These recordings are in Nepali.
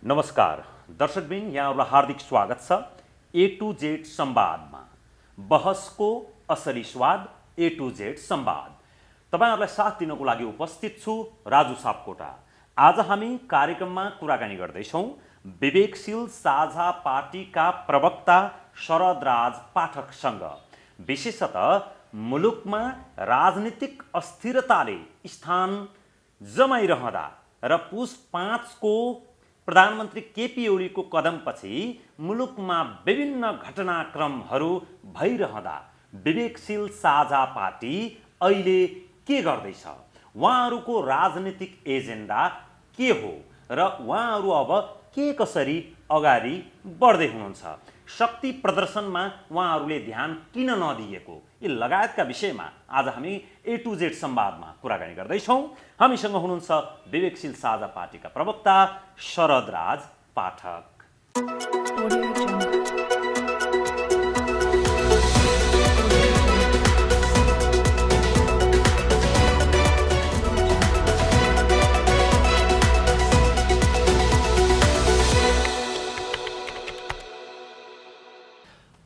नमस्कार दर्शकबिन, यहाँहरूलाई हार्दिक स्वागत छ ए टु जेड संवादमा। बहसको असली स्वाद ए टु जेड संवाद। तपाईहरुलाई साथ दिनको लागि उपस्थित छु राजु सापकोटा। आज हामी कार्यक्रममा कुराकानी गर्दैछौँ विवेकशील साझा पार्टीका प्रवक्ता शरदराज पाठकसँग। विशेषतः मुलुकमा राजनीतिक अस्थिरताले स्थान जमाइरहँदा र पुस 5 को प्रधानमन्त्री केपी ओलीको कदमपछि मुलुकमा विभिन्न घटनाक्रमहरू भइरहँदा विवेकशील साझा पार्टी अहिले के गर्दैछ, उहाँहरूको राजनीतिक एजेन्डा के हो र उहाँहरू अब के कसरी अगाडि बढ्दै हुनुहुन्छ, शक्ति प्रदर्शनमा उहाँहरूले ध्यान किन नदिएको, यी लगायतका विषयमा आज हामी ए टु जेड संवादमा कुराकानी गर्दैछौँ। हामीसँग हुनुहुन्छ विवेकशील साझा पार्टीका प्रवक्ता शरदराज पाठक।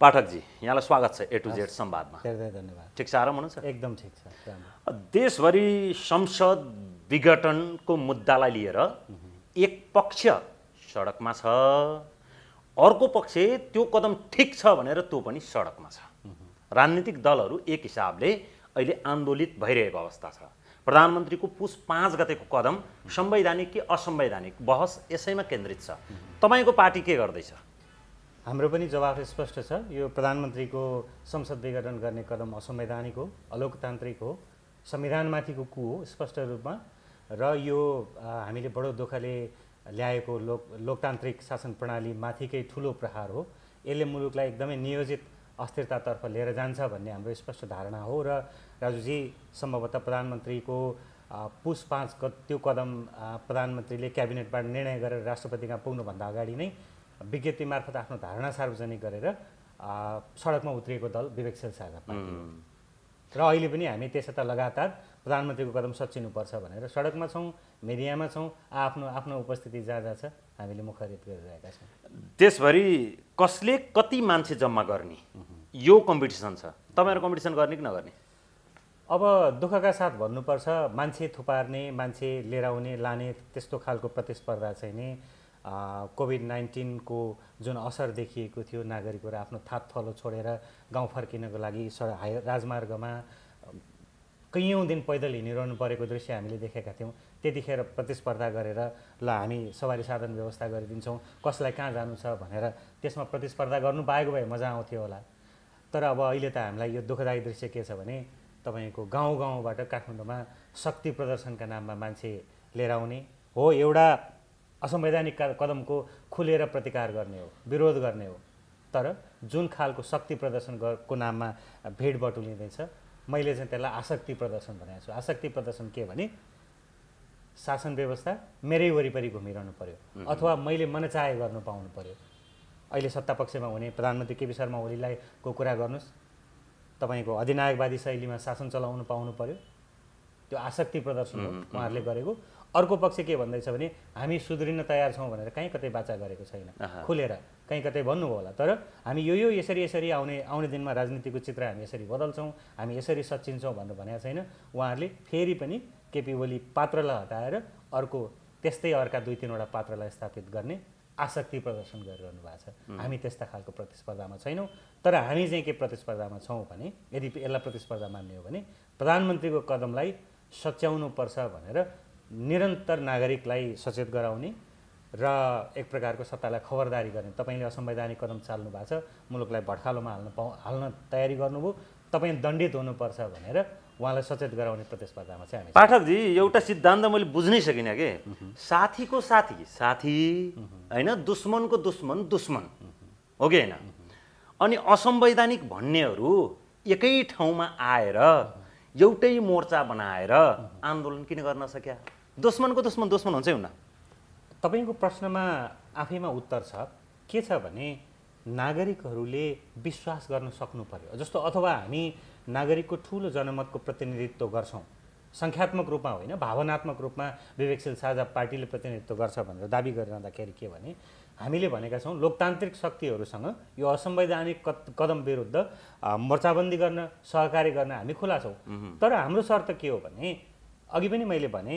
पाठक जी, यहाँलाई स्वागत छ ए टु जेड संवादमा। धेरै धन्यवाद। ठिक छ, आराम हुनुहुन्छ? एकदम ठिक छ। देशभरि संसद विघटनको मुद्दालाई लिएर एक पक्ष सडकमा छ, अर्को पक्ष त्यो कदम ठिक छ भनेर त्यो पनि सडकमा छ। राजनीतिक दलहरू एक हिसाबले अहिले आन्दोलित भइरहेको अवस्था छ। प्रधानमन्त्रीको पुस 5 गतेको कदम संवैधानिक कि असंवैधानिक, बहस यसैमा केन्द्रित छ। तपाईको पार्टी के गर्दैछ? हाम्रो पनि जवाफ स्पष्ट छ। यो प्रधानमन्त्रीको संसद विघटन गर्ने कदम असंवैधानिक हो, अलोकतान्त्रिक हो, संविधानमाथिको कु हो स्पष्ट रूपमा। र यो हामीले बडो दुःखले ल्याएको लोकतान्त्रिक शासन प्रणाली माथिकै ठुलो प्रहार हो। यसले मुलुकलाई एकदमै नियोजित अस्थिरतातर्फ लिएर जान्छ भन्ने हाम्रो स्पष्ट धारणा हो। र राजुजी, सम्भवतः प्रधानमन्त्रीको पुस 5 त्यो कदम प्रधानमन्त्रीले क्याबिनेटबाट निर्णय गरेर राष्ट्रपतिमा पुग्नुभन्दा अगाडि नै विज्ञप्ति मार्फत आफ्नो धारणा सार्वजनिक गरेर सडकमा उत्रिएको दल विवेकशील साझा पार्टी हो। र अहिले पनि हामी त्यसर्थ लगातार प्रधानमन्त्रीको कदम सच्चिनुपर्छ भनेर सडकमा छौँ, मिडियामा छौँ। आफ्नो उपस्थिति जहाँ जहाँ छ हामीले मुखरित गरिरहेका छौँ। देशभरि कसले कति मान्छे जम्मा गर्ने यो कम्पिटिसन छ, तपाईँहरू कम्पिटिसन गर्ने कि नगर्ने? अब दुःखका साथ भन्नुपर्छ, मान्छे थुपार्ने, मान्छे लिएर आउने लाने त्यस्तो खालको प्रतिस्पर्धा चाहिँ नि कोभिड-19 को जुन असर देखिएको थियो, नागरिकहरू आफ्नो थात थलो छोडेर गाउँ फर्किनको लागि राजमार्गमा कैयौँ दिन पैदल हिँडिरहनु परेको दृश्य हामीले देखेका थियौँ। त्यतिखेर प्रतिस्पर्धा गरेर ल हामी सवारी साधन व्यवस्था गरिदिन्छौँ, कसलाई कहाँ जानु छ भनेर त्यसमा प्रतिस्पर्धा गर्नु पाएको भए मजा आउँथ्यो होला। तर अब अहिले त हामीलाई यो दुःखदायी दृश्य के छ भने तपाईँको गाउँ गाउँबाट काठमाडौँमा शक्ति प्रदर्शनका नाममा मान्छे लिएर आउने हो। एउटा असंवैधानिक कदमको खुलेर प्रतिकार गर्ने हो, विरोध गर्ने हो। तर जुन खालको शक्ति प्रदर्शनको नाममा भिड बटुलिँदैछ, मैले चाहिँ त्यसलाई आसक्ति प्रदर्शन भनेको छु। आसक्ति प्रदर्शन के भने शासन व्यवस्था मेरै वरिपरि घुमिरहनु पर्यो अथवा मैले मनचाहे गर्नु पाउनु पर्यो। अहिले सत्तापक्षमा हुने प्रधानमन्त्री केपी शर्मा ओलीलाई को कुरा गर्नुहोस्, तपाईँको अधिनायकवादी शैलीमा शासन चलाउनु पाउनु पर्यो। त्यो आसक्ति प्रदर्शन हो उहाँहरूले गरेको। अर्को पक्ष के भन्दैछ भने हामी सुध्रिन तयार छौँ भनेर कहीँ कतै बाचा गरेको छैन, खुलेर कहीँ कतै भन्नुभयो होला। तर हामी यो यसरी आउने दिनमा राजनीतिको चित्र हामी यसरी बदल्छौँ, हामी यसरी सच्चिन्छौँ भनेर भनेको छैन। उहाँहरूले फेरि पनि केपी ओली पात्रलाई हटाएर अर्को त्यस्तै अर्का 2-3वटा पात्रलाई स्थापित गर्ने आसक्ति प्रदर्शन गरिरहनु भएको छ। हामी त्यस्ता खालको प्रतिस्पर्धामा छैनौँ। तर हामी चाहिँ के प्रतिस्पर्धामा छौँ भने, यदि यसलाई प्रतिस्पर्धा मान्ने हो भने प्रधानमन्त्रीको कदमलाई सच्याउनुपर्छ भनेर निरन्तर नागरिकलाई सचेत गराउने र एक प्रकारको सत्तालाई खबरदारी गर्ने। तपाईँले असंवैधानिक कदम चाल्नु भएको छ, मुलुकलाई भड्खालोमा हाल्न तयारी गर्नुभयो, तपाईँ दण्डित हुनुपर्छ भनेर उहाँलाई सचेत गराउने प्रतिस्पर्धामा चाहिँ हामी। पाठकजी, एउटा सिद्धान्त मैले बुझ्नै सकिनँ कि साथीको साथी साथी होइन, दुश्मनको दुश्मन दुश्मन हो कि होइन? अनि असंवैधानिक भन्नेहरू एकै ठाउँमा आएर एउटै मोर्चा बनाएर आन्दोलन किन गर्न सक्या? दुश्मनको दुश्मन दुश्मन हुन्छ हुन्न? तपाईँको प्रश्नमा आफैमा उत्तर छ। के छ भने नागरिकहरूले विश्वास गर्न सक्नु पर्यो। जस्तो अथवा हामी नागरिकको ठुलो जनमतको प्रतिनिधित्व गर्छौँ, सङ्ख्यात्मक रूपमा होइन भावनात्मक रूपमा विवेकशील साझा पार्टीले प्रतिनिधित्व गर्छ भनेर दाबी गरिरहँदाखेरि के भने हामीले भनेका छौँ लोकतान्त्रिक शक्तिहरूसँग यो असंवैधानिक कदम विरुद्ध मोर्चाबन्दी गर्न सहकारी गर्न हामी खुला छौँ। तर हाम्रो शर्त के हो भने अघि पनि मैले भने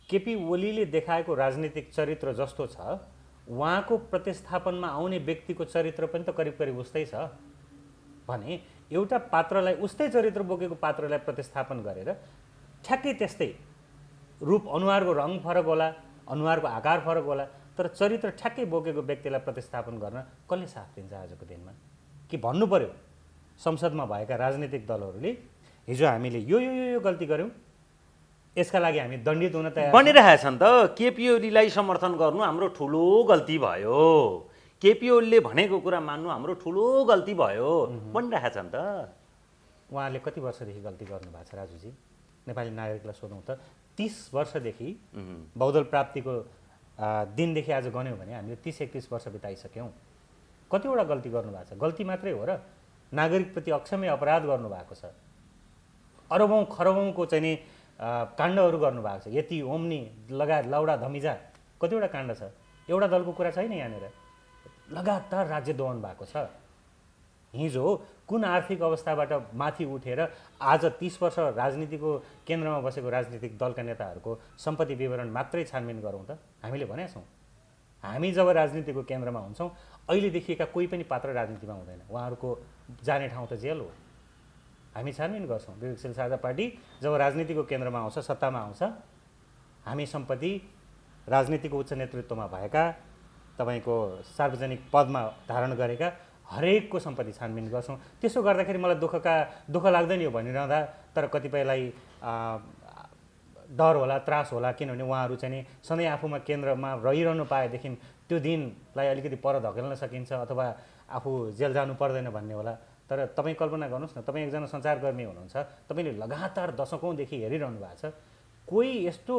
केपी ओलीले देखाएको राजनीतिक चरित्र जस्तो छ उहाँको प्रतिस्थापनमा आउने व्यक्तिको चरित्र पनि त करिब करिब उस्तै छ भने एउटा पात्रलाई उस्तै चरित्र बोकेको पात्रलाई प्रतिस्थापन गरेर ठ्याक्कै त्यस्तै रूप अनुहारको रङ फरक होला अनुहारको आकार फरक होला तर चरित्र ठ्याक्कै बोकेको व्यक्तिलाई प्रतिस्थापन गर्न कसले साथ दिन्छ आजको दिनमा कि भन्नु पर्यो संसदमा भएका राजनीतिक दलहरूले हिजो हामीले यो यो यो गल्ती गऱ्यौँ यसका लागि हामी दण्डित हुन तयार बनिरहेछन् त केपी ओलीलाई समर्थन गर्नु हाम्रो ठुलो गल्ती भयो केपी ओलीले भनेको कुरा मान्नु हाम्रो ठुलो गल्ती भयो बनिरहेछन् त। उहाँले कति वर्षदेखि गल्ती गर्नुभएको छ राजुजी नेपाली नागरिकलाई सोधौँ त 30 वर्षदेखि बहुदल प्राप्तिको दिनदेखि आज गन्यौँ भने हामीले 30-31 वर्ष बिताइसक्यौँ। कतिवटा गल्ती गर्नुभएको छ गल्ती मात्रै हो र नागरिकप्रति अक्षम्य अपराध गर्नुभएको छ अरबौँ खरबौँको चाहिँ नि काण्डहरू गर्नुभएको छ यति ओम्नी लगायत लाउडा धमिजा कतिवटा काण्ड छ एउटा दलको कुरा छैन यहाँनिर लगातार राज्य दोहन भएको छ। हिजो कुन आर्थिक अवस्थाबाट माथि उठेर आज 30 वर्ष राजनीतिको केन्द्रमा बसेको राजनीतिक दलका नेताहरूको सम्पत्ति विवरण मात्रै छानबिन गरौँ त हामीले भनेका छौँ हामी जब राजनीतिको केन्द्रमा हुन्छौँ अहिले देखिएका कोही पनि पात्र राजनीतिमा हुँदैन उहाँहरूको जाने ठाउँ त जेल हो। हामी छानबिन गर्छौँ विवेकशील साझा पार्टी जब राजनीतिको केन्द्रमा आउँछ सत्तामा आउँछ हामी सम्पत्ति राजनीतिको उच्च नेतृत्वमा भएका तपाईँको सार्वजनिक पदमा धारण गरेका हरेकको सम्पत्ति छानबिन गर्छौँ। त्यसो गर्दाखेरि मलाई दुःख लाग्दैन यो भनिरहँदा तर कतिपयलाई डर होला त्रास होला किनभने उहाँहरू चाहिँ नि सधैँ आफूमा केन्द्रमा रहिरहनु पाएदेखि त्यो दिनलाई अलिकति पर धकेल्न सकिन्छ अथवा आफू जेल जानु पर्दैन भन्ने होला। तर तपाईँ कल्पना गर्नुहोस् न तपाईँ एकजना सञ्चारकर्मी हुनुहुन्छ तपाईँले लगातार दशकौँदेखि हेरिरहनु भएको छ कोही यस्तो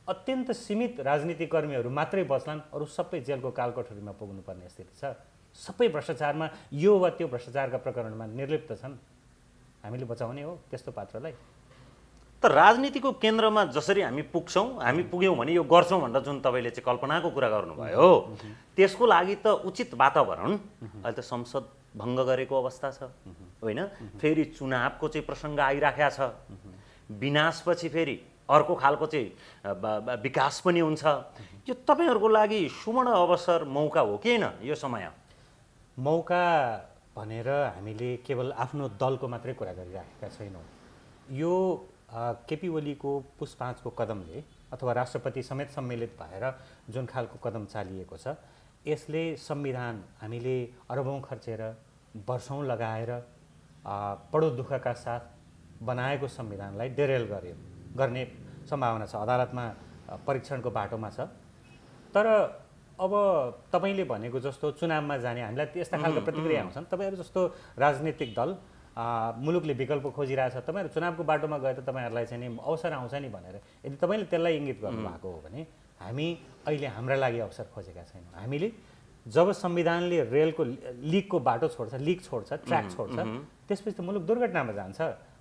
अत्यन्त सीमित राजनीतिक कर्मीहरू मात्रै बस्लान् अरू सबै जेलको कालकोठरीमा पुग्नुपर्ने स्थिति छ। सबै भ्रष्टाचारमा यो वा त्यो भ्रष्टाचारका प्रकरणमा निर्लिप्त छन् हामीले बचाउने हो त्यस्तो पात्रलाई। त राजनीतिको केन्द्रमा जसरी हामी पुग्छौँ हामी पुग्यौँ भने यो गर्छौँ भनेर जुन तपाईँले चाहिँ कल्पनाको कुरा गर्नुभयो त्यसको लागि त उचित वातावरण अहिले त संसद भङ्ग गरेको अवस्था छ होइन फेरि चुनावको चाहिँ प्रसङ्ग आइराखेको छ विनाशपछि फेरि अर्को खालको चाहिँ विकास पनि हुन्छ यो तपाईँहरूको लागि सुवर्ण अवसर मौका हो कि होइन यो समय मौका भनेर हामीले केवल आफ्नो दलको मात्रै कुरा गरिराखेका छैनौँ। यो केपी ओलीको पुस 5 को कदमले अथवा राष्ट्रपति समेत सम्मिलित भएर जुन खालको कदम चालिएको छ यसले संविधान हामीले अरबौँ खर्चेर वर्षौँ लगाएर बडो दुःखका साथ बनाएको संविधानलाई डेरेल गर्ने सम्भावना छ अदालतमा परीक्षणको बाटोमा छ। तर अब तपाईँले भनेको जस्तो चुनावमा जाने हामीलाई त्यस्ता खालको प्रतिक्रिया आउँछन् तपाईँहरू जस्तो राजनीतिक दल मुलुकले विकल्प खोजिरहेछ तपाईँहरू चुनावको बाटोमा गए त तपाईँहरूलाई चाहिँ नि अवसर आउँछ नि भनेर यदि तपाईँले त्यसलाई इङ्गित गर्नुभएको हो भने हामी अहिले हाम्रा लागि अवसर खोजेका छैनौँ। हामीले जब संविधानले रेलको लिकको बाटो छोड्छ लिक छोड्छ ट्र्याक छोड्छ त्यसपछि त मुलुक दुर्घटनामा जान्छ।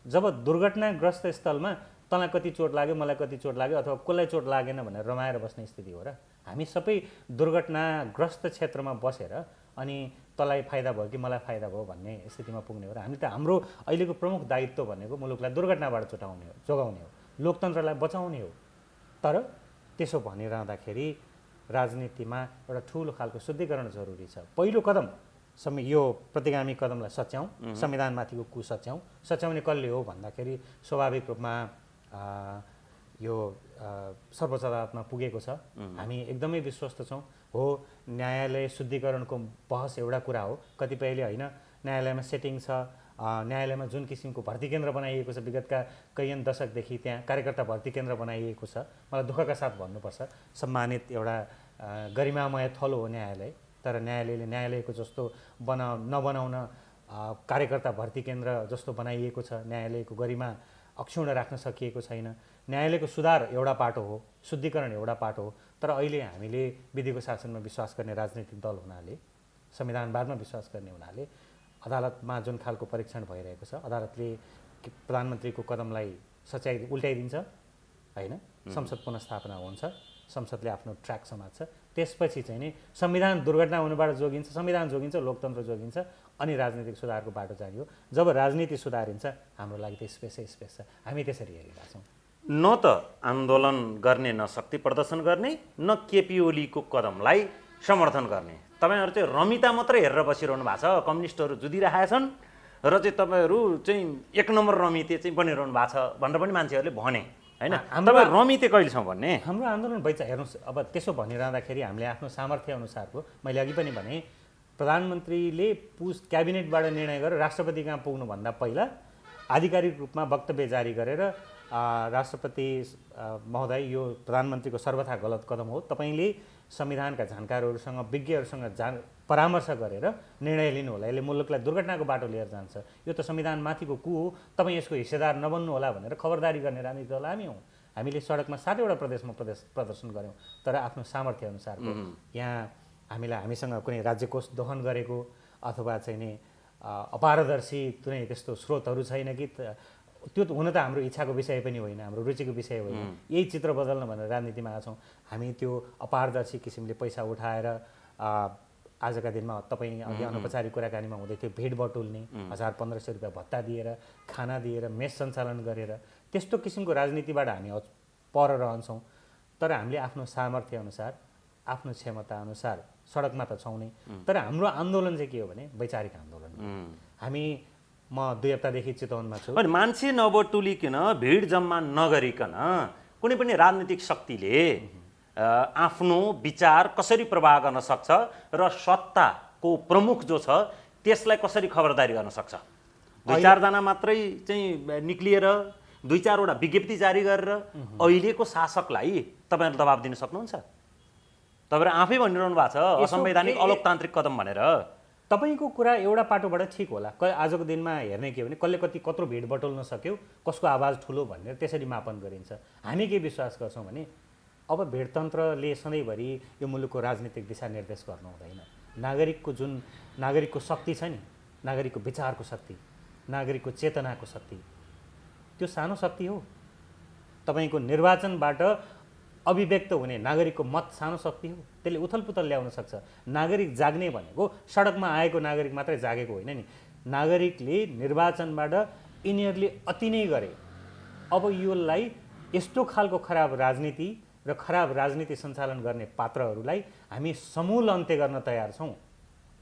जब दुर्घटनाग्रस्त स्थलमा तँलाई कति चोट लाग्यो मलाई कति चोट लाग्यो अथवा कसलाई चोट लागेन भनेर रमाएर बस्ने स्थिति हो र हामी सबै दुर्घटनाग्रस्त क्षेत्रमा बसेर अनि तँलाई फाइदा भयो कि मलाई फाइदा भयो भन्ने स्थितिमा पुग्ने हो र हामी त हाम्रो अहिलेको प्रमुख दायित्व भनेको मुलुकलाई दुर्घटनाबाट जोगाउने हो लोकतन्त्रलाई बचाउने हो। तर त्यसो भनिरहँदाखेरि राजनीतिमा एउटा ठुलो खालको शुद्धिकरण जरुरी छ। पहिलो कदम यो प्रतिगामी कदमलाई सच्याउँ संविधानमाथिको सच्याउने कसले हो भन्दाखेरि स्वाभाविक रूपमा यो सर्वोच्च अदालतमा पुगेको छ हामी एकदमै विश्वस्त छौँ। हो न्यायालय शुद्धिकरणको बहस एउटा कुरा हो कतिपयले होइन न्यायालयमा सेटिङ छ न्यायालयमा जुन किसिमको भर्ती केन्द्र बनाइएको छ विगतका कैयन दशकदेखि त्यहाँ कार्यकर्ता भर्ती केन्द्र बनाइएको छ मलाई दुःखका साथ भन्नुपर्छ सम्मानित एउटा गरिमामय थलो हो न्यायालय। तर न्यायालयले न्यायालयको जस्तो नबनाउन कार्यकर्ता भर्ती केन्द्र जस्तो बनाइएको छ न्यायालयको गरिमा अक्षुण्ण राख्न सकिएको छैन। न्यायालयको सुधार एउटा पाटो हो शुद्धिकरण एउटा पाटो हो। तर अहिले हामीले विधिको शासनमा विश्वास गर्ने राजनीतिक दल हुनाले संविधानवादमा विश्वास गर्ने हुनाले अदालतमा जुन खालको परीक्षण भइरहेको छ अदालतले प्रधानमन्त्रीको कदमलाई सच्याइ उल्टाइदिन्छ होइन, संसद पुनस्थापना हुन्छ, संसदले आफ्नो ट्र्याक समात्छ, त्यसपछि चाहिँ नि संविधान दुर्घटना हुनुबाट जोगिन्छ, संविधान जोगिन्छ, लोकतन्त्र जोगिन्छ, अनि राजनीतिक सुधारको बाटो जानियो। जब राजनीति सुधारिन्छ हाम्रो लागि त स्पेसै स्पेस छ, हामी त्यसरी हेरिरहेका छौँ। न त आन्दोलन गर्ने, न शक्ति प्रदर्शन गर्ने, न केपी ओलीको कदमलाई समर्थन गर्ने। तपाईँहरू चाहिँ रमिता मात्रै हेरेर बसिरहनु भएको छ, कम्युनिस्टहरू जुधिरहेका छन् र चाहिँ तपाईँहरू चाहिँ एक नम्बर रमिते चाहिँ बनिरहनु भएको छ भनेर पनि मान्छेहरूले भने होइन। तपाईँ रमिते कहिलेसम्म भन्ने? हाम्रो आन्दोलन हेर्नुहोस्, अब त्यसो भनिरहँदाखेरि हामीले आफ्नो सामर्थ्य अनुसारको, मैले अघि पनि भने, प्रधानमन्त्रीले क्याबिनेटबाट निर्णय गरेर राष्ट्रपति कहाँ पुग्नुभन्दा पहिला आधिकारिक रूपमा वक्तव्य जारी गरेर राष्ट्रपति महोदय यो प्रधानमन्त्रीको सर्वथा गलत कदम हो, तपाईँले संविधानका जानकारहरूसँग विज्ञहरूसँग परामर्श गरेर निर्णय लिनु होला, यसले मुलुकलाई दुर्घटनाको बाटो लिएर जान्छ, यो त संविधानमाथिको कु हो, तपाईँ यसको हिस्सेदार नबन्नु होला भनेर खबरदारी गर्ने राजनीतिक दल हामी हौँ। हामीले सडकमा 7वटा प्रदेशमा प्रदर्शन गऱ्यौँ, तर आफ्नो सामर्थ्य अनुसारको। यहाँ हामीसँग कुनै राज्य कोष दोहन गरेको अथवा चाहिँ नि अपारदर्शी कुनै त्यस्तो स्रोतहरू छैन कि त्यो हुन त हाम्रो इच्छाको विषय पनि होइन, हाम्रो रुचिको विषय होइन, यही चित्र बदल्न भनेर राजनीतिमा आएको छौँ हामी। त्यो अपारदर्शी किसिमले पैसा उठाएर आजका दिनमा तपाईँ अघि अनौपचारिक कुराकानीमा हुँदै थियो, भेट बटुल्ने, 1500 रुपियाँ भत्ता दिएर, खाना दिएर, मेस सञ्चालन गरेर, त्यस्तो किसिमको राजनीतिबाट हामी पर रहन्छौँ। तर हामीले आफ्नो सामर्थ्य अनुसार, आफ्नो क्षमता अनुसार सडकमा त छौँ नै, तर हाम्रो आन्दोलन चाहिँ के हो भने वैचारिक आन्दोलन। म 2 हप्तादेखि चितवनमा छु। अनि मान्छे नबटुलिकन, भिड जम्मा नगरिकन कुनै पनि राजनीतिक शक्तिले आफ्नो विचार कसरी प्रवाह गर्न सक्छ र सत्ताको प्रमुख जो छ त्यसलाई कसरी खबरदारी गर्न सक्छ? 2-4 जना मात्रै चाहिँ निक्लिएर 2-4 वटा विज्ञप्ति जारी गरेर अहिलेको शासकलाई तपाईँहरू दबाब दिन सक्नुहुन्छ? तपाईँहरू आफै भनिरहनु भएको छ असंवैधानिक अलोकतान्त्रिक कदम भनेर। तपाईँको कुरा एउटा पाटोबाट ठिक होला, आजको दिनमा हेर्ने के भने कसले कत्रो भिड बटुल्न सक्यो, कसको आवाज ठुलो भनेर त्यसरी मापन गरिन्छ। हामी के विश्वास गर्छौँ भने अब भिडतन्त्रले सधैँभरि यो मुलुकको राजनीतिक दिशानिर्देश गर्नु हुँदैन। नागरिकको शक्ति छ नि, नागरिकको विचारको शक्ति, नागरिकको चेतनाको शक्ति, त्यो सानो शक्ति हो। तपाईँको निर्वाचनबाट अभिव्यक्त हुने नागरिकको मत सानो शक्ति हो, त्यसले उथलपुथल ल्याउन सक्छ। नागरिक जाग्ने भनेको सडकमा आएको नागरिक मात्रै जागेको होइन नि, नागरिकले निर्वाचनबाट यिनीहरूले अति नै गरे, अब योलाई यस्तो खालको खराब राजनीति र खराब राजनीति सञ्चालन गर्ने पात्रहरूलाई हामी समूल अन्त्य गर्न तयार छौँ।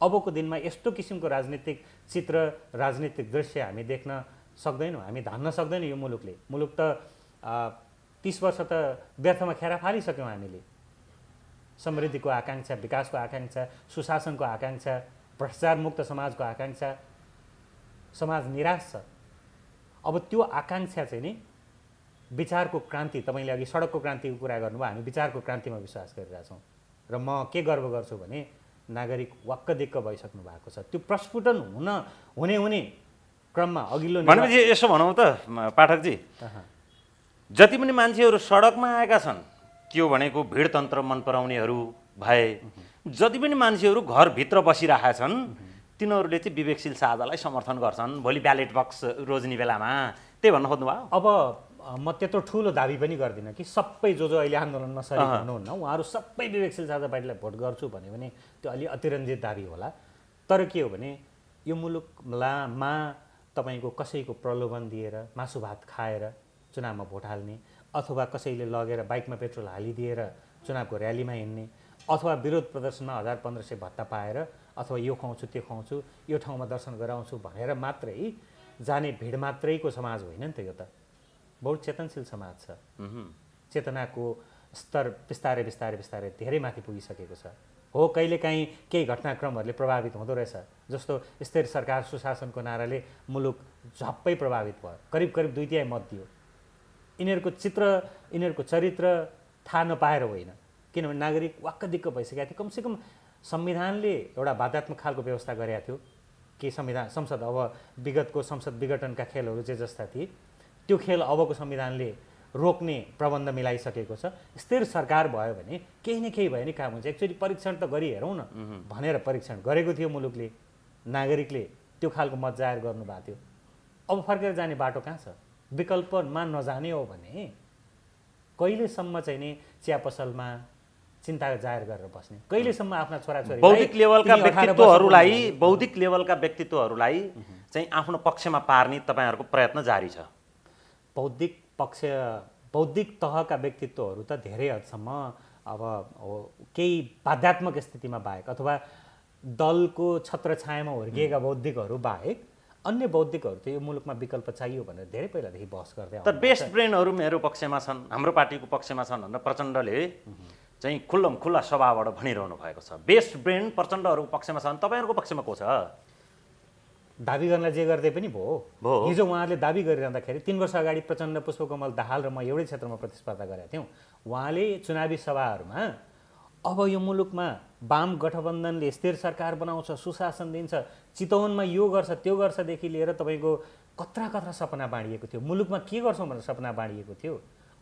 अबको दिनमा यस्तो किसिमको राजनीतिक चित्र, राजनीतिक दृश्य हामी देख्न सक्दैनौँ, हामी धान्न सक्दैनौँ। यो मुलुक त 30 वर्ष त व्यर्थमा खेर फालिसक्यौँ हामीले। समृद्धिको आकाङ्क्षा, विकासको आकाङ्क्षा, सुशासनको आकाङ्क्षा, भ्रष्टाचारमुक्त समाजको आकाङ्क्षा, समाज निराश छ। अब त्यो आकाङ्क्षा चाहिँ नि विचारको क्रान्ति, तपाईँले अघि सडकको क्रान्तिको कुरा गर्नुभयो, हामी विचारको क्रान्तिमा विश्वास गरिरहेछौँ। र म के गर्व गर्छु भने नागरिक वाक्कदिक्क भइसक्नु भएको छ। त्यो प्रस्फुटन हुने क्रममा अघिल्लो भनेपछि यसो भनौँ त पाठकजी, जति पनि मान्छेहरू सडकमा आएका छन्, के हो भनेको भिडतन्त्र मन पराउनेहरू भए, जति पनि मान्छेहरू घरभित्र बसिरहेका छन्, तिनीहरूले चाहिँ विवेकशील साझालाई समर्थन गर्छन् भोलि ब्यालेट बक्स रोज्ने बेलामा, त्यही भन्न खोज्नुभयो? अब म त्यत्रो ठुलो दाबी पनि गर्दिनँ कि सबै जो अहिले आन्दोलनमा सरिक हुनुहुन्न उहाँहरू सबै विवेकशील साझा पार्टीलाई भोट गर्छु भन्यो भने त्यो अलि अतिरञ्जित दाबी होला। तर के हो भने यो मुलुकमा तपाईँको कसैको प्रलोभन दिएर मासु भात खाएर चुनावमा भोट हाल्ने, अथवा कसैले लगेर बाइकमा पेट्रोल हालिदिएर चुनावको र्यालीमा हिँड्ने, अथवा विरोध प्रदर्शनमा 1500 भत्ता पाएर, अथवा यो खुवाउँछु त्यो खुवाउँछु, यो ठाउँमा दर्शन गराउँछु भनेर मात्रै जाने भिड मात्रैको समाज होइन नि त। यो त बहुत चेतनशील समाज छ। चेतनाको स्तर बिस्तारै बिस्तारै बिस्तारै धेरै माथि पुगिसकेको छ। हो, कहिलेकाहीँ केही घटनाक्रमहरूले प्रभावित हुँदो रहेछ, जस्तो स्थिर सरकार सुशासनको नाराले मुलुक झप्पै प्रभावित भयो, करिब 2/3 मत दियो। यिनीहरूको चित्र, यिनीहरूको चरित्र थाहा नपाएर होइन, किनभने नागरिक वाक्कदिक्क भइसकेका थिए। कमसेकम संविधानले एउटा बाध्यात्मक खालको व्यवस्था गरेका थियो कि संसद, अब विगतको संसद विघटनका खेलहरू जे जस्ता थिए त्यो खेल अबको संविधानले रोक्ने प्रबन्ध मिलाइसकेको छ। स्थिर सरकार भयो भने केही न केही भयो नि काम हुन्छ। एकचोटि परीक्षण त गरी हेरौँ न भनेर परीक्षण गरेको थियो मुलुकले, नागरिकले त्यो खालको मत जाहेर गर्नुभएको थियो। अब फर्केर जाने बाटो कहाँ छ? विकल्पमा नजाने हो भने कहिलेसम्म चाहिँ नि चिया पसलमा चिन्ता जाहेर गरेर बस्ने, कहिलेसम्म आफ्ना छोराछोरी बौद्धिक लेभलका व्यक्तित्वहरूलाई चाहिँ आफ्नो पक्षमा पार्ने तपाईँहरूको प्रयत्न जारी छ। बौद्धिक तहका व्यक्तित्वहरू त धेरै हदसम्म अब केही बाध्यात्मक स्थितिमा बाहेक अथवा दलको छत्रछायामा हुर्किएका बौद्धिकहरू बाहेक अन्य बौद्धिकहरू त यो मुलुकमा विकल्प चाहियो भनेर धेरै पहिलादेखि बहस गर्दै तर बेस्ट ब्रेनहरू मेरो पक्षमा छन्, हाम्रो पार्टीको पक्षमा छन् भनेर प्रचण्डले चाहिँ खुल्ला सभाबाट भनिरहनु भएको छ। बेस्ट ब्रेन प्रचण्डहरूको पक्षमा छन्, तपाईँहरूको पक्षमा को छ? दाबी गर्नलाई जे गर्दै पनि भयो। हिजो उहाँहरूले दाबी गरिरहँदाखेरि 3 वर्ष अगाडि प्रचण्ड, पुष्पकमल दाहाल र म एउटै क्षेत्रमा प्रतिस्पर्धा गरेका थियौँ। उहाँले चुनावी सभाहरूमा अब यो मुलुकमा वाम गठबन्धनले स्थिर सरकार बनाउँछ, सुशासन दिन्छ, चितवनमा यो गर्छ त्यो गर्छदेखि लिएर तपाईँको कत्रा सपना बाँडिएको थियो। मुलुकमा के गर्छौँ भनेर सपना बाँडिएको थियो।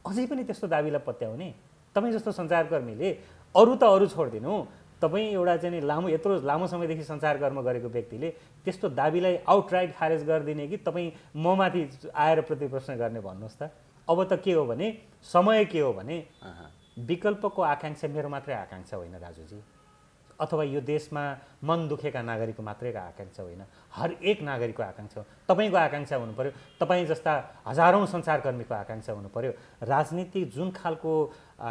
अझै पनि त्यस्तो दाबीलाई पत्याउने तपाईँ जस्तो सञ्चारकर्मीले अरू छोडिदिनु, तपाईँ एउटा चाहिँ यत्रो लामो समयदेखि सञ्चारकर्म गरेको व्यक्तिले त्यस्तो दाबीलाई आउटराइट खारेज गरिदिने कि तपाईँ ममाथि आएर प्रतिप्रश्न गर्ने भन्नुहोस् त। अब त के हो भने समय के हो भने विकल्पको आकाङ्क्षा मेरो मात्रै आकाङ्क्षा होइन दाजुजी, अथवा यो देशमा मन दुखेका नागरिकको मात्रै आकाङ्क्षा होइन, हरेक नागरिकको आकाङ्क्षा हो। तपाईँको आकाङ्क्षा हुनु पर्यो, तपाईँ जस्ता हजारौँ सञ्चारकर्मीको आकाङ्क्षा हुनु पर्यो। राजनीति जुन खालको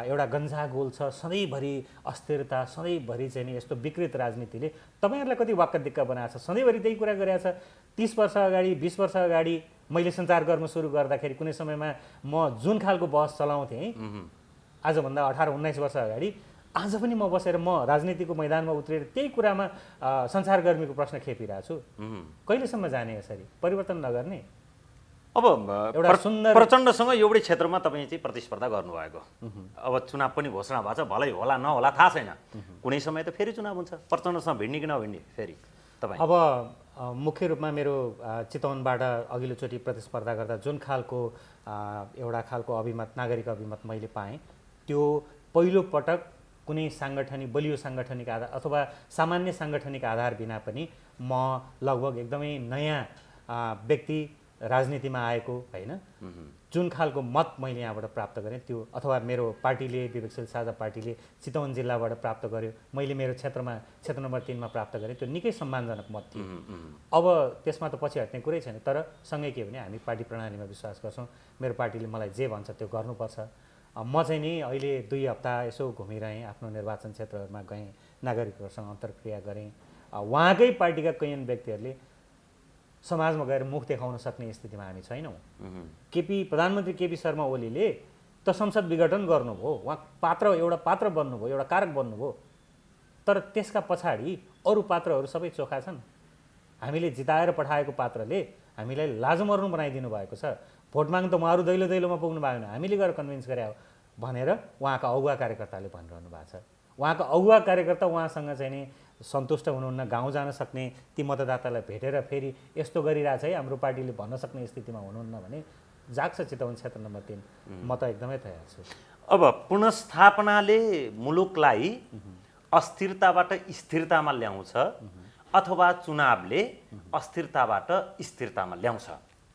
एउटा गन्जागोल छ, सधैँभरि अस्थिरता, सधैँभरि चाहिँ नि यस्तो विकृत राजनीतिले तपाईँहरूलाई कति वाक्क दिक्क बनाएको छ। सधैँभरि त्यही कुरा गरिरहेको छ। 30 वर्ष अगाडि 20 वर्ष अगाडि मैले सञ्चारकर्म सुरु गर्दाखेरि कुनै समयमा म जुन खालको बहस चलाउँथेँ आजभन्दा 18-19 वर्ष अगाडि, आज पनि म बसेर म राजनीतिको मैदानमा उत्रेर त्यही कुरामा सञ्चारकर्मीको प्रश्न खेपिरहेको छु। कहिलेसम्म जाने यसरी परिवर्तन नगर्ने? अब प्रचण्डसँग एउटै क्षेत्रमा तपाईँ चाहिँ प्रतिस्पर्धा गर्नुभएको, अब चुनाव पनि घोषणा भएको छ, भलै होला नहोला थाहा छैन, कुनै समय त फेरि चुनाव हुन्छ। प्रचण्डसँग भिड्ने कि नभिड्ने फेरि तपाईँ? अब मुख्य रूपमा मेरो चितवनबाट अघिल्लोचोटि प्रतिस्पर्धा गर्दा जुन खालको एउटा खालको अभिमत, नागरिक अभिमत मैले पाएँ, त्यो पहिलो पटक कुनै बलियो साङ्गठनिक आधार अथवा सामान्य साङ्गठनिक आधार बिना पनि म लगभग एकदमै नयाँ व्यक्ति राजनीतिमा आएको होइन, जुन खालको मत मैले यहाँबाट प्राप्त गरेँ त्यो, अथवा मेरो पार्टीले, विवेकशील साझा पार्टीले चितवन जिल्लाबाट प्राप्त गर्यो, मैले मेरो क्षेत्र नम्बर 3 मा प्राप्त गरेँ, त्यो निकै सम्मानजनक मत थियो। अब त्यसमा त पछि हट्ने कुरै छैन। तर सँगै के भने हामी पार्टी प्रणालीमा विश्वास गर्छौँ। मेरो पार्टीले मलाई जे भन्छ त्यो गर्नुपर्छ। म चाहिँ नि अहिले 2 हप्ता यसो घुमिरहेँ, आफ्नो निर्वाचन क्षेत्रहरूमा गएँ, नागरिकहरूसँग अन्तर्क्रिया गरेँ। उहाँकै पार्टीका कैयन व्यक्तिहरूले समाजमा गएर मुख देखाउन सक्ने स्थितिमा हामी छैनौँ। प्रधानमन्त्री केपी शर्मा ओलीले त संसद विघटन गर्नुभयो, उहाँ एउटा पात्र बन्नुभयो, एउटा कारक बन्नुभयो, तर त्यसका पछाडि अरू पात्रहरू सबै चोखा छन्। हामीले जिताएर पठाएको पात्रले हामीलाई लाजमर्नु बनाइदिनु भएको छ। भोट माग त उहाँहरू दैलोमा पुग्नु भएको होइन, हामीले गएर कन्भिन्स गरे हो भनेर उहाँका अगुवा कार्यकर्ताले भनिरहनु भएको छ। उहाँका अगुवा कार्यकर्ता उहाँसँग चाहिँ नि सन्तुष्ट हुनुहुन्न, गाउँ जान सक्ने, ती मतदातालाई भेटेर फेरि यस्तो गरिरहेछ है हाम्रो पार्टीले भन्न सक्ने स्थितिमा हुनुहुन्न भने जाग्छ चितवन क्षेत्र नम्बर 3। म त एकदमै तयार छु। अब पुनर्स्थापनाले मुलुकलाई अस्थिरताबाट स्थिरतामा ल्याउँछ अथवा चुनावले अस्थिरताबाट स्थिरतामा ल्याउँछ,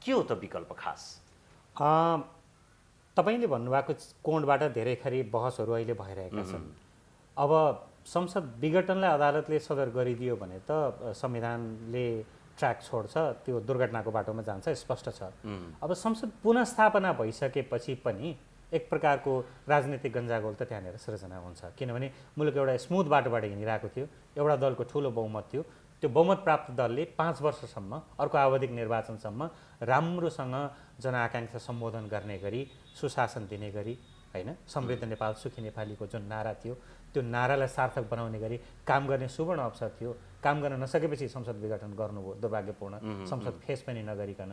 के हो त विकल्प खास? तपाईँले भन्नुभएको कोणबाट धेरै खरी बहसहरू अहिले भइरहेका छन्। अब संसद विघटनलाई अदालतले सदर गरिदियो भने त संविधानले ट्र्याक छोड्छ, त्यो दुर्घटनाको बाटोमा जान्छ, स्पष्ट छ। अब संसद पुनर्स्थापना भइसकेपछि पनि एक प्रकारको राजनीतिक गन्जागोल त त्यहाँनिर सृजना हुन्छ, किनभने मुलुक एउटा स्मुथ बाटोबाट हिँडिरहेको थियो, एउटा दलको ठुलो बहुमत थियो। त्यो बहुमत प्राप्त दलले 5 वर्षसम्म, अर्को आवधिक निर्वाचनसम्म राम्रोसँग जनआकाङ्क्षा सम्बोधन गर्ने गरी, सुशासन दिने गरी होइन, समृद्ध नेपाल सुखी नेपालीको जुन नारा थियो त्यो नारालाई सार्थक बनाउने गरी काम गर्ने सुवर्ण अवसर थियो। काम गर्न नसकेपछि संसद विघटन गर्नुभयो, दुर्भाग्यपूर्ण, संसद फेस पनि नगरिकन।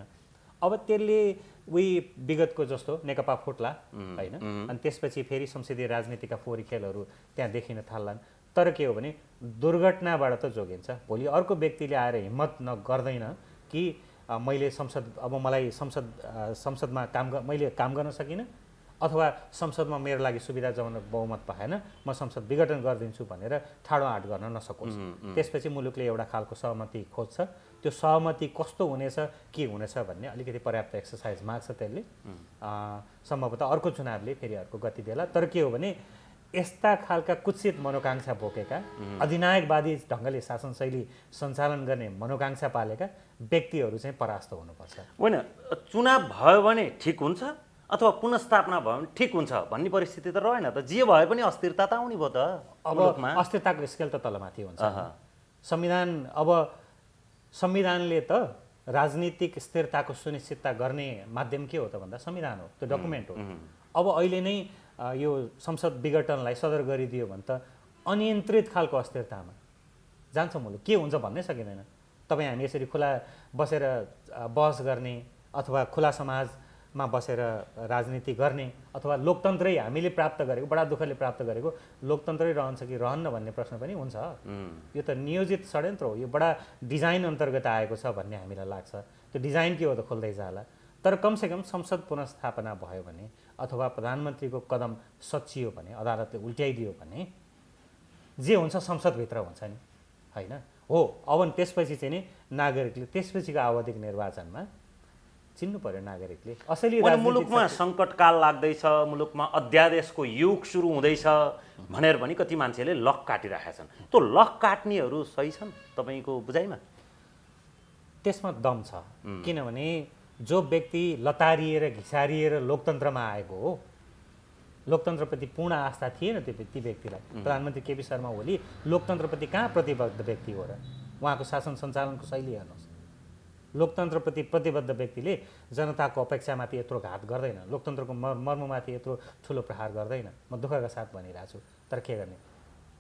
अब त्यसले विगतको जस्तो नेकपा फुट्ला होइन, अनि त्यसपछि फेरि संसदीय राजनीतिका फोहोरी खेलहरू त्यहाँ देखिन थाल्लान्। तर के हो भने दुर्घटनाबाट त जोगिन्छ। भोलि अर्को व्यक्तिले आएर हिम्मत गर्दैन कि मैले मलाई संसदमा मैले काम गर्न सकिनँ, अथवा संसदमा मेरो लागि सुविधाजनक बहुमत भएन म संसद विघटन गरिदिन्छु भनेर ठाडो आँट गर्न नसकोस्। त्यसपछि मुलुकले एउटा खालको सहमति खोज्छ। त्यो सहमति कस्तो हुनेछ के हुनेछ भन्ने अलिकति पर्याप्त एक्सर्साइज माग्छ त्यसले। सम्भवतः अर्को चुनावले फेरि अर्को गति देला। तर के हो भने यस्ता खालका कुत्सित मनोकांक्षा बोकेका अधिनायकवादी ढङ्गले शासन शैली सञ्चालन गर्ने मनोकांक्षा पालेका व्यक्तिहरू चाहिँ परास्त हुनुपर्छ। होइन, चुनाव भयो भने ठिक हुन्छ अथवा पुनस्थापना भयो भने ठिक हुन्छ भन्ने परिस्थिति त रहेन त। जे भए पनि अस्थिरता त आउने भयो त। अब अस्थिरताको स्केल त तलमाथि हुन्छ। संविधानले त राजनीतिक स्थिरताको सुनिश्चितता गर्ने माध्यम के हो त भन्दा संविधान हो, त्यो डकुमेन्ट हो। अब अहिले नै यो संसद विघटनलाई सदर गरिदियो भने त अनियन्त्रित खालको अस्थिरतामा जान्छ मुलुक। के हुन्छ भन्नै सकिँदैन। तपाईँ हामी यसरी खुला बसेर बहस गर्ने अथवा खुला समाजमा बसेर राजनीति गर्ने अथवा लोकतन्त्रै हामीले प्राप्त गरेको बडा दुःखले प्राप्त गरेको लोकतन्त्रै रहन्छ कि रहन्न भन्ने प्रश्न पनि हुन्छ। यो त नियोजित षड्यन्त्र हो। यो बडा डिजाइन अन्तर्गत आएको छ भन्ने हामीलाई लाग्छ। त्यो डिजाइन के हो त खोल्दै जाला। तर कमसेकम संसद पुनस्थापना भयो भने अथवा प्रधानमन्त्रीको कदम सच्चियो भने, अदालतले उल्ट्याइदियो भने जे हुन्छ संसदभित्र हुन्छ नि, होइन हो। अब त्यसपछि चाहिँ नि नागरिकले त्यसपछिको आवधिक निर्वाचनमा चिन्नु पर्यो। नागरिकले असली मुलुकमा सङ्कटकाल लाग्दैछ, मुलुकमा अध्यादेशको युग सुरु हुँदैछ भनेर पनि कति मान्छेले लक काटिरहेका छन्। त्यो लक काट्नेहरू सही छन् तपाईँको बुझाइमा? त्यसमा दम छ। किनभने जो व्यक्ति लतारिएर घिसारिएर लोकतन्त्रमा आएको हो, लोकतन्त्रप्रति पूर्ण आस्था थिएन ती व्यक्तिलाई। प्रधानमन्त्री केपी शर्मा ओली लोकतन्त्रप्रति कहाँ प्रतिबद्ध व्यक्ति हो र? उहाँको शासन सञ्चालनको शैली हेर्नुहोस्। लोकतन्त्रप्रति प्रतिबद्ध व्यक्तिले जनताको अपेक्षामाथि यत्रो घात गर्दैन, लोकतन्त्रको मर्ममाथि यत्रो ठुलो प्रहार गर्दैन। म दुःखका साथ भनिरहेको छु। तर के गर्ने,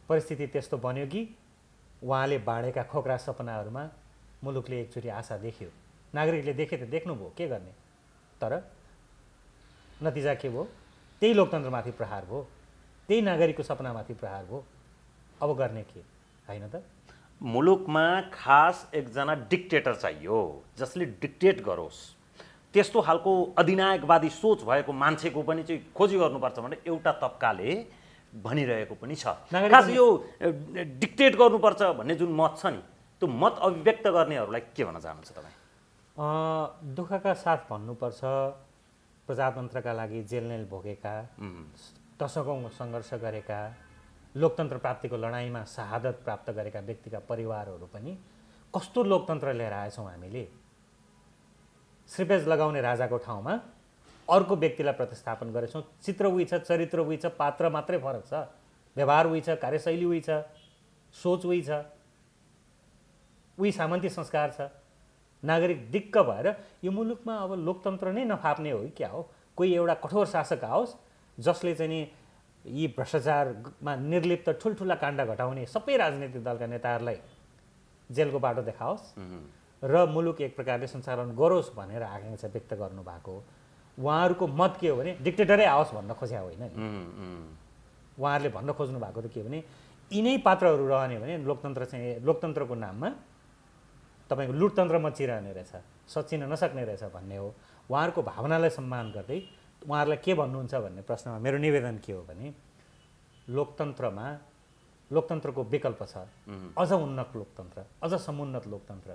परिस्थिति त्यस्तो बन्यो कि उहाँले बाँडेका खोक्रा सपनाहरूमा मुलुकले एकचोटि आशा देख्यो। नागरिकले देखे त देख्नुभयो, के गर्ने। तर नतिजा के भयो? त्यही लोकतन्त्रमाथि प्रहार भयो, त्यही नागरिकको सपनामाथि प्रहार भयो। अब गर्ने के, होइन त? मुलुकमा खास एकजना डिक्टेटर चाहियो जसले डिक्टेट गरोस्। त्यस्तो खालको अधिनायकवादी सोच भएको मान्छेको पनि चाहिँ खोजी गर्नुपर्छ भनेर एउटा तबकाले भनिरहेको पनि छ। खास यो डिक्टेट गर्नुपर्छ भन्ने जुन मत छ नि, त्यो मत अभिव्यक्त गर्नेहरूलाई के भन्न चाहनुहुन्छ तपाईँ? दुःखका साथ भन्नुपर्छ, प्रजातन्त्रका लागि जेलनेल भोगेका, दशकौँ सङ्घर्ष गरेका, लोकतन्त्र प्राप्तिको लडाइँमा शहादत प्राप्त गरेका व्यक्तिका परिवारहरू पनि कस्तो लोकतन्त्र लिएर आएछौँ हामीले। श्रीपेज लगाउने राजाको ठाउँमा अर्को व्यक्तिलाई प्रतिस्थापन गरेछौँ। चित्र उही छ, चरित्र उही छ, पात्र मात्रै फरक छ, व्यवहार उही छ, कार्यशैली उही छ, सोच उही छ, उही सामन्ती संस्कार छ। नागरिक दिक्क भएर यो मुलुकमा अब लोकतन्त्र नै नफाप्ने हो कि क्या हो? कोही एउटा कठोर शासक आओस् जसले चाहिँ नि यी भ्रष्टाचारमा निर्लिप्त ठुल्ठुला काण्ड घटाउने सबै राजनीतिक दलका नेताहरूलाई जेलको बाटो देखाओस् र मुलुक एक प्रकारले सञ्चालन गरोस् भनेर आकाङ्क्षा व्यक्त गर्नुभएको हो। उहाँहरूको मत के हो भने डिक्टेटरै आओस् भन्न खोज्या होइन नि। उहाँहरूले भन्न खोज्नु भएको त के हो भने यिनै पात्रहरू रहने भने लोकतन्त्रको नाममा तपाईँको लुटतन्त्र मचिरहने रहेछ, सच्चिन नसक्ने रहेछ भन्ने हो। उहाँहरूको भावनालाई सम्मान गर्दै उहाँहरूलाई के भन्नुहुन्छ भन्ने प्रश्नमा मेरो निवेदन के हो भने लोकतन्त्रको विकल्प छ। अझ उन्नत लोकतन्त्र, अझ समुन्नत लोकतन्त्र,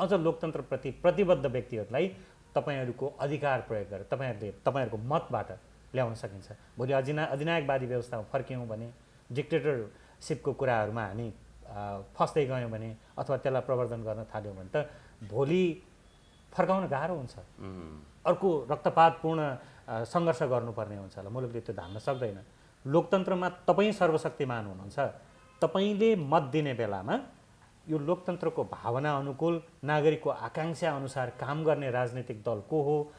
अझ लोकतन्त्रप्रति प्रतिबद्ध व्यक्तिहरूलाई तपाईँहरूको अधिकार प्रयोग गरेर तपाईँहरूको मतबाट ल्याउन सकिन्छ। भोलि अधिनायकवादी व्यवस्थामा फर्क्यौँ भने, डिक्टेटरसिपको कुराहरूमा हामी फस्दै गयौँ भने अथवा त्यसलाई प्रवर्धन गर्न थाल्यौँ भने त भोलि फर्काउन गाह्रो हुन्छ। अर्को रक्तपातपूर्ण सङ्घर्ष गर्नुपर्ने हुन्छ होला। मुलुकले त्यो धान्न सक्दैन। लोकतन्त्रमा तपाईँ सर्वशक्तिमान हुनुहुन्छ। तपाईँले मत दिने बेलामा यो लोकतन्त्रको भावना अनुकूल नागरिकको आकाङ्क्षा अनुसार काम गर्ने राजनीतिक दल को हो,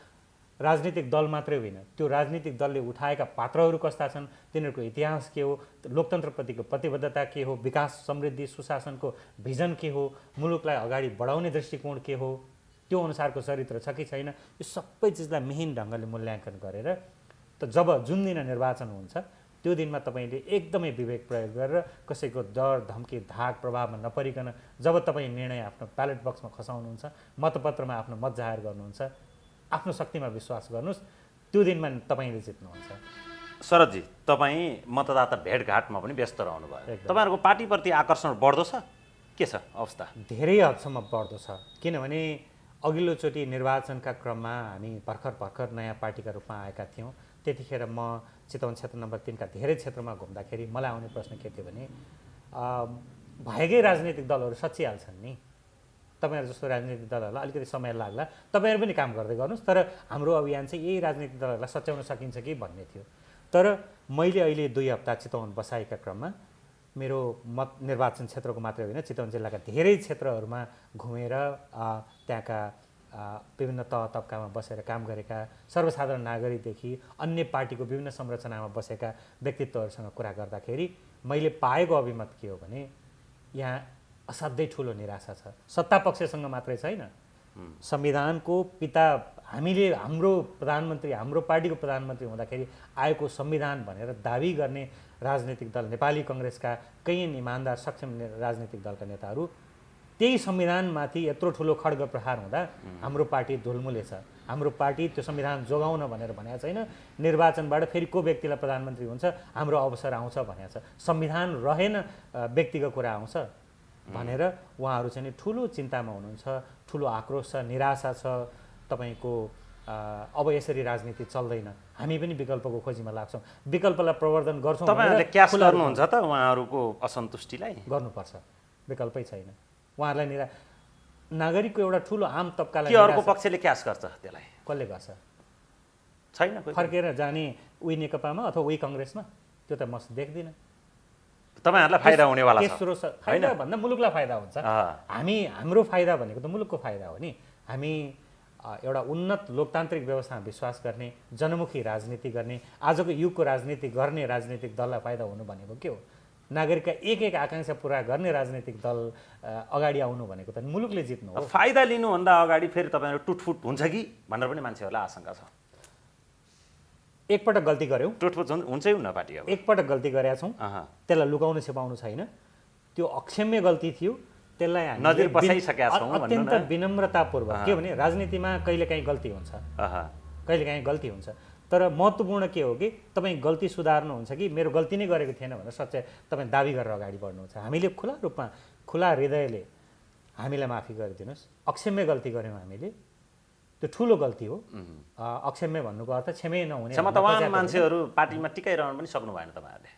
राजनीतिक दल मात्रै होइन, त्यो राजनीतिक दलले उठाएका पात्रहरू कस्ता छन्, तिनीहरूको इतिहास के हो, लोकतन्त्रप्रतिको प्रतिबद्धता के हो, विकास समृद्धि सुशासनको भिजन के हो, मुलुकलाई अगाडि बढाउने दृष्टिकोण के हो, त्यो अनुसारको चरित्र छ कि छैन, यो सबै चिजलाई मिहिन ढङ्गले मूल्याङ्कन गरेर त जब जुन दिन निर्वाचन हुन्छ त्यो दिनमा तपाईँले एकदमै विवेक प्रयोग गरेर कसैको डर धम्की धाक प्रभावमा नपरिकन जब तपाईँ निर्णय आफ्नो ब्यालेट बक्समा खसाउनुहुन्छ, मतपत्रमा आफ्नो मत जाहेर गर्नुहुन्छ, आफ्नो शक्तिमा विश्वास गर्नुहोस्। त्यो दिनमा तपाईँले जित्नुहुन्छ। शरदजी, तपाईँ मतदाता भेटघाटमा पनि व्यस्त रहनुभयो, तपाईँहरूको पार्टीप्रति आकर्षण बढ्दो छ, के छ अवस्था? धेरै हदसम्म बढ्दो छ, किनभने अघिल्लोचोटि निर्वाचनका क्रममा हामी भर्खर नयाँ पार्टीका रूपमा आएका थियौँ। त्यतिखेर म चितवन क्षेत्र नम्बर 3 का धेरै क्षेत्रमा घुम्दाखेरि मलाई आउने प्रश्न के थियो भने भएकै राजनीतिक दलहरू सच्चिहाल्छन् नि, तपाईँहरू जस्तो राजनीतिक दलहरूलाई अलिकति समय लाग्ला, तपाईँहरू पनि काम गर्दै गर्नुहोस्, तर हाम्रो अभियान चाहिँ यही राजनीतिक दलहरूलाई सच्याउन सकिन्छ कि भन्ने थियो। तर मैले अहिले 2 हप्ता चितवन बसाएका क्रममा मेरो निर्वाचन क्षेत्रको मात्रै होइन, चितवन जिल्लाका धेरै क्षेत्रहरूमा घुमेर त्यहाँका विभिन्न तह तब्कामा बसेर काम गरेका सर्वसाधारण नागरिकदेखि अन्य पार्टीको विभिन्न संरचनामा बसेका व्यक्तित्वहरूसँग कुरा गर्दाखेरि मैले पाएको अभिमत के हो भने यहाँ असाध्यै ठुलो निराशा छ। सत्ता पक्षसँग मात्रै छैन, संविधानको पिता हामीले हाम्रो प्रधानमन्त्री, हाम्रो पार्टीको प्रधानमन्त्री हुँदाखेरि आएको संविधान भनेर दाबी गर्ने राजनीतिक दल नेपाली कङ्ग्रेसका कैयन इमान्दार सक्षम राजनीतिक दलका नेताहरू त्यही संविधानमाथि यत्रो ठुलो खड्ग प्रहार हुँदा हाम्रो पार्टी धुलमुले छ। हाम्रो पार्टी त्यो संविधान जोगाउन भनेर भनेको छैन, निर्वाचनबाट फेरि को व्यक्तिलाई प्रधानमन्त्री हुन्छ हाम्रो अवसर आउँछ भनेको छ। संविधान रहेन, व्यक्तिको कुरा आउँछ भनेर उहाँहरू चाहिँ ठुलो चिन्तामा हुनुहुन्छ, ठुलो आक्रोश छ, निराशा छ। तपाईँको अब यसरी राजनीति चल्दैन, हामी पनि विकल्पको खोजीमा लाग्छौँ, विकल्पलाई प्रवर्धन गर्छौँ। तपाईँहरूले क्यास गर्नुहुन्छ त उहाँहरूको असन्तुष्टिलाई? गर्नुपर्छ, विकल्पै छैन। उहाँहरूलाई नागरिकको एउटा ठुलो आम तब्कालाई के अर्को पक्षले क्यास गर्छ? त्यसलाई कसले गर्छ? छैन, फर्केर जाने उही नेकपामा अथवा उही कङ्ग्रेसमा, त्यो त म देख्दिनँ। तपाईँहरूलाई फाइदा हुनेवाला छ? तेस्रो फाइदा भन्दा मुलुकलाई फाइदा हुन्छ। हाम्रो फाइदा भनेको त मुलुकको फाइदा हो नि। हामी एउटा उन्नत लोकतान्त्रिक व्यवस्थामा विश्वास गर्ने, जनमुखी राजनीति गर्ने, आजको युगको राजनीति गर्ने राजनीतिक दललाई फाइदा हुनु भनेको के हो? नागरिकका एक आकाङ्क्षा पुरा गर्ने राजनीतिक दल अगाडि आउनु भनेको त मुलुकले जित्नु हो। फाइदा लिनुभन्दा अगाडि फेरि तपाईँहरू टुटफुट हुन्छ कि भनेर पनि मान्छेहरूलाई आशंका छ। एकपटक गल्ती गऱ्यौँ, टुटफुट हुन्छै हुन्न पार्टी। अब एकपटक गल्ती गरेका छौँ, त्यसलाई लुकाउनु छिपाउनु छैन। त्यो अक्षम्य गल्ती थियो, त्यसलाई हामी नजिर बसाइसकेका छौँ। अत्यन्त विनम्रतापूर्वक, के भने राजनीतिमा कहिलेकाहीँ गल्ती हुन्छ, कहिलेकाहीँ गल्ती हुन्छ, तर महत्त्वपूर्ण के हो कि तपाईँ गल्ती सुधार्नुहुन्छ कि मेरो गल्ती नै गरेको थिएन भनेर सच्चाइ तपाईँ दाबी गरेर अगाडि बढ्नुहुन्छ। हामीले खुला रूपमा, खुला हृदयले हामीलाई माफी गरिदिनुहोस्, अक्षम्य गल्ती गऱ्यौँ हामीले, त्यो ठुलो गल्ती हो। अक्षम्य भन्नुको अर्थ क्षमै नहुने। क्षमतावान मान्छेहरू पार्टीमा टिकाइरहन पनि सक्नु भएन तपाईँहरूले।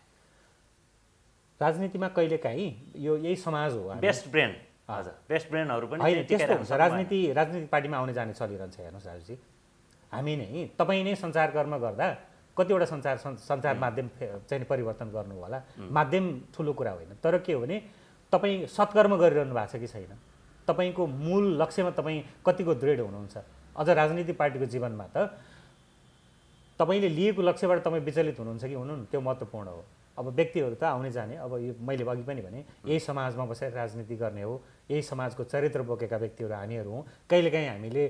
राजनीतिमा कहिलेकाहीँ यो यही समाज हो। बेस्ट ब्रेन, हजुर, बेस्ट ब्रेनहरू पनि होइन, त्यस्तो हुन्छ। राजनीतिक पार्टीमा आउने जाने चलिरहन्छ। हेर्नुहोस् राजुजी, हामी नै, तपाईँ नै सञ्चारकर्म गर्दा कतिवटा सञ्चार माध्यम चाहिँ परिवर्तन गर्नु होला। माध्यम ठुलो कुरा होइन, तर के हो भने तपाईँ सत्कर्म गरिरहनु भएको छ कि छैन, तपाईँको मूल लक्ष्यमा तपाईँ कतिको दृढ हुनुहुन्छ। अझ राजनीतिक पार्टीको जीवनमा त तपाईँले लिएको लक्ष्यबाट तपाईँ विचलित हुनुहुन्छ कि हुनुहुन्न, त्यो महत्त्वपूर्ण हो। अब व्यक्तिहरू त आउने जाने, अब यो मैले अघि पनि भने यही समाजमा बसेर राजनीति गर्ने हो, यही समाजको चरित्र बोकेका व्यक्तिहरू हामीहरू हौँ। कहिलेकाहीँ हामीले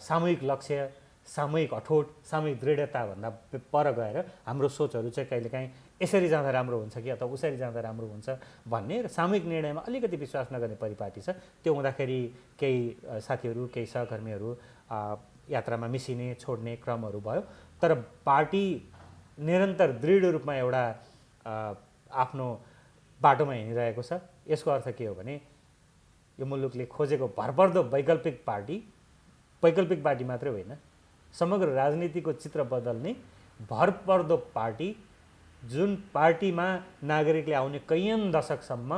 सामूहिक लक्ष्य, सामूहिक अठोट, सामूहिक दृढताभन्दा पर गएर हाम्रो सोचहरू चाहिँ कहिलेकाहीँ यसरी जाँदा राम्रो हुन्छ कि अथवा उसरी जाँदा राम्रो हुन्छ भन्ने र सामूहिक निर्णयमा अलिकति विश्वास नगर्ने परिपाटी छ। त्यो हुँदाखेरि केही साथीहरू, केही सहकर्मीहरू यात्रामा मिसिने, छोड्ने क्रमहरू भयो। तर पार्टी निरन्तर दृढ रूपमा एउटा आफ्नो बाटोमा हिँडिरहेको छ। यसको अर्थ के हो भने यो मुलुकले खोजेको भरपर्दो वैकल्पिक पार्टी मात्रै होइन, समग्र राजनीतिको चित्र बदल्ने भरपर्दो पार्टी, जुन पार्टीमा नागरिकले आउने कैयन दशकसम्म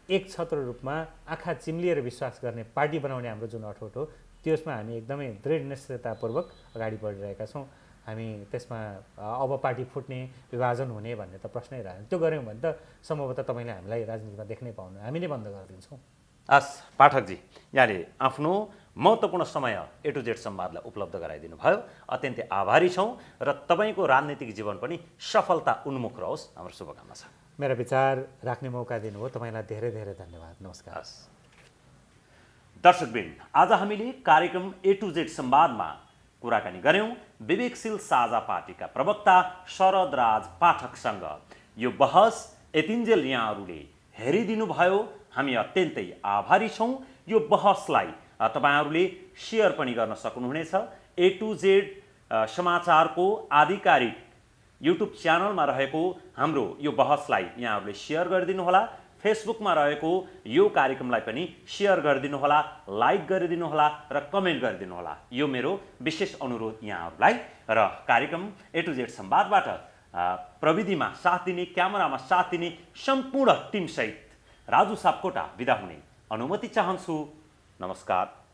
एक छत्र रूपमा आँखा चिम्लिएर विश्वास गर्ने पार्टी बनाउने हाम्रो जुन अठोट हो, त्यसमा हामी एकदमै दृढ निश्चयतापूर्वक अगाडि बढिरहेका छौँ। हामी त्यसमा अब पार्टी फुट्ने, विभाजन हुने भन्ने त प्रश्नै रहेन। त्यो गऱ्यौँ भने त सम्भवतः तपाईँले हामीलाई राजनीतिमा देख्नै पाउनु, हामी नै बन्द गरिदिन्छौँ। हस् पाठकजी, यहाँले आफ्नो महत्त्वपूर्ण समय A to Z संवादलाई उपलब्ध गराइदिनु भयो, अत्यन्तै आभारी छौँ र तपाईँको राजनीतिक जीवन पनि सफलता उन्मुख रहोस्, हाम्रो शुभकामना छ। मेरा विचार राख्ने मौका दिनुभयो, तपाईँलाई धेरै धेरै धन्यवाद। नमस्कार। दर्शकवृन्द, आज हामीले कार्यक्रम A to Z संवादमा कुराकानी गऱ्यौँ विवेकशील साझा पार्टीका प्रवक्ता शरद राज पाठकसँग। यो बहस यतिन्जेल यहाँहरूले हेरिदिनु भयो, हामी अत्यन्तै आभारी छौँ। यो बहसलाई तपाईँहरूले सेयर पनि गर्न सक्नुहुनेछ। A to Z समाचारको आधिकारिक युट्युब च्यानलमा रहेको हाम्रो यो बहसलाई यहाँहरूले सेयर गरिदिनुहोला। फेसबुकमा रहेको यो कार्यक्रमलाई पनि सेयर गरिदिनुहोला, लाइक गरिदिनुहोला र कमेन्ट गरिदिनुहोला। यो मेरो विशेष अनुरोध यहाँहरूलाई। र कार्यक्रम ए टु जेड संवादबाट प्रविधिमा साथ दिने, क्यामेरामा साथ दिने सम्पूर्ण टिमसहित राजु सापकोटा बिदा हुने अनुमति चाहन्छु। नमस्कार।